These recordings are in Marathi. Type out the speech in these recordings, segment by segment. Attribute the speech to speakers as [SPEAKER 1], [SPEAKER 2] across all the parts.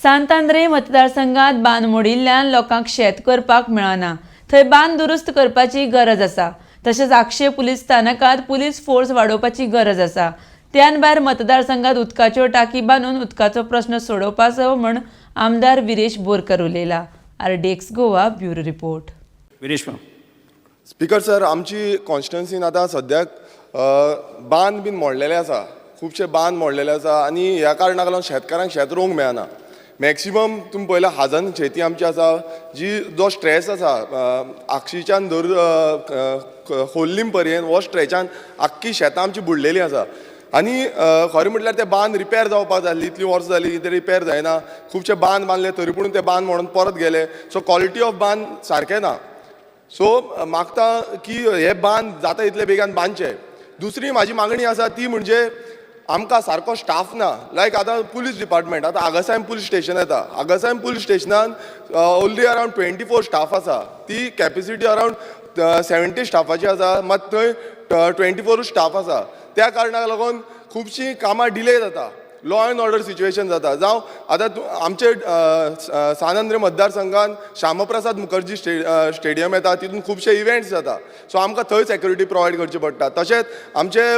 [SPEAKER 1] सांतांद्रे मतदारसंघात बांद मोडिल्ल्यान लोकांक शेत करपाक मेळना। थंय बांद दुरुस्त करपाची गरज आसा। तशेंच आक्षे पुलीस स्थानकात पुलीस फोर्स वाडोवपाची गरज आसा। त्यान भायर मतदारसंघात उदकाच्यो टाकी बांदून उदकाचो प्रश्न सोडोवपाचो म्हण आमदार विरेश बोरकर उलयला। RDX Goa bureau report.
[SPEAKER 2] Viresh ma'am.
[SPEAKER 3] Speaker sir, आमची कॉन्स्टिट्युन्सीन आतां सद्याक बांद बीन मोडलेले आसा, खुबशे बांद मोडलेले आसा आनी ह्या कारणाक लागून शेतकारांक शेत रोवंक मेळना। मॅक्सिमम तुमी पळयला 1000 शेती आमची आसा जो स्ट्रेस आसा आक्षीच्यान धर खोर्लीम पर्यंत हो स्ट्रेचान आख्खी शेतां आमची बुडलेली आसा। आनी खरें म्हटल्यार ते बांद रिपेर जावपाक जाय आसली, इतलीं वर्सां जालीं ते रिपेर जायना। खुबशे बांद बांदले तरी पूण ते बांद मोडून परत गेले। सो क्वॉलिटी ऑफ बांद सारकें ना। सो मागता की हे बांद जाता इतले बेगान बांदचे। दुसरी म्हाजी मागणी आसा ती म्हणजे आमकां सारको स्टाफ ना। लायक आतां पुलीस डिपार्टमेंट, आतां आगासायम पुलीस स्टेशन येता, आगासायम पुलीस स्टेशनान ओन्ली अरावंड 24 स्टाफ आसा। ती कॅपेसिटी अरावंड 70 स्टाफाची आसा, मात थंय 24 स्टाफ आसा। त्या कारणाक लागून खुबशीं कामां डिले जाता, लॉ एंड ऑर्डर सिच्युएशन जाता। जावं आतां आमचे सांतांद्रे मतदारसंघान श्यामप्रसाद मुखर्जी स्टेडियम येता, तितून खुबशे इव्हेंट्स जाता। सो आमकां थंय सेक्युरिटी प्रोवायड करची पडटा। तशेंच आमचे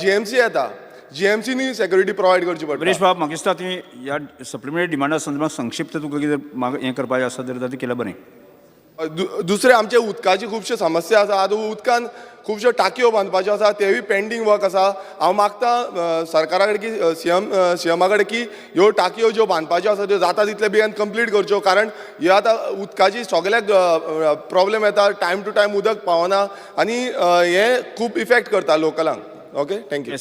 [SPEAKER 3] GMC येता, GMCनी सेक्युरिटी प्रोवायड करची पडटा।
[SPEAKER 2] विरेश बाब, म्हाका दिसता तुवें ह्या सप्लिमेंटरी डिमांडा संदर्भात संक्षिप्त तुका कितें हें करपाचें आसा जाल्यार तें केल्यार बरें।
[SPEAKER 3] दुसरे आमचे उदकाची खुबश्यो समस्या आसा। आतां उदकान खुबश्यो टाकयो बांदपाच्यो आसा, तेवूय पेंडींग वर्क आसा। हांव मागता सरकारा कडेन की सीएमा कडेन की ह्यो टाकयो ज्यो बांदपाच्यो आसा त्यो जाता तितले बेगीन कंप्लीट करच्यो, कारण ह्यो आतां उदकाची सगळ्याक प्रॉब्लेम येता, टायम टू टायम उदक पावना आनी हें खूब इफेक्ट करता लोकलांक। Okay, thank you.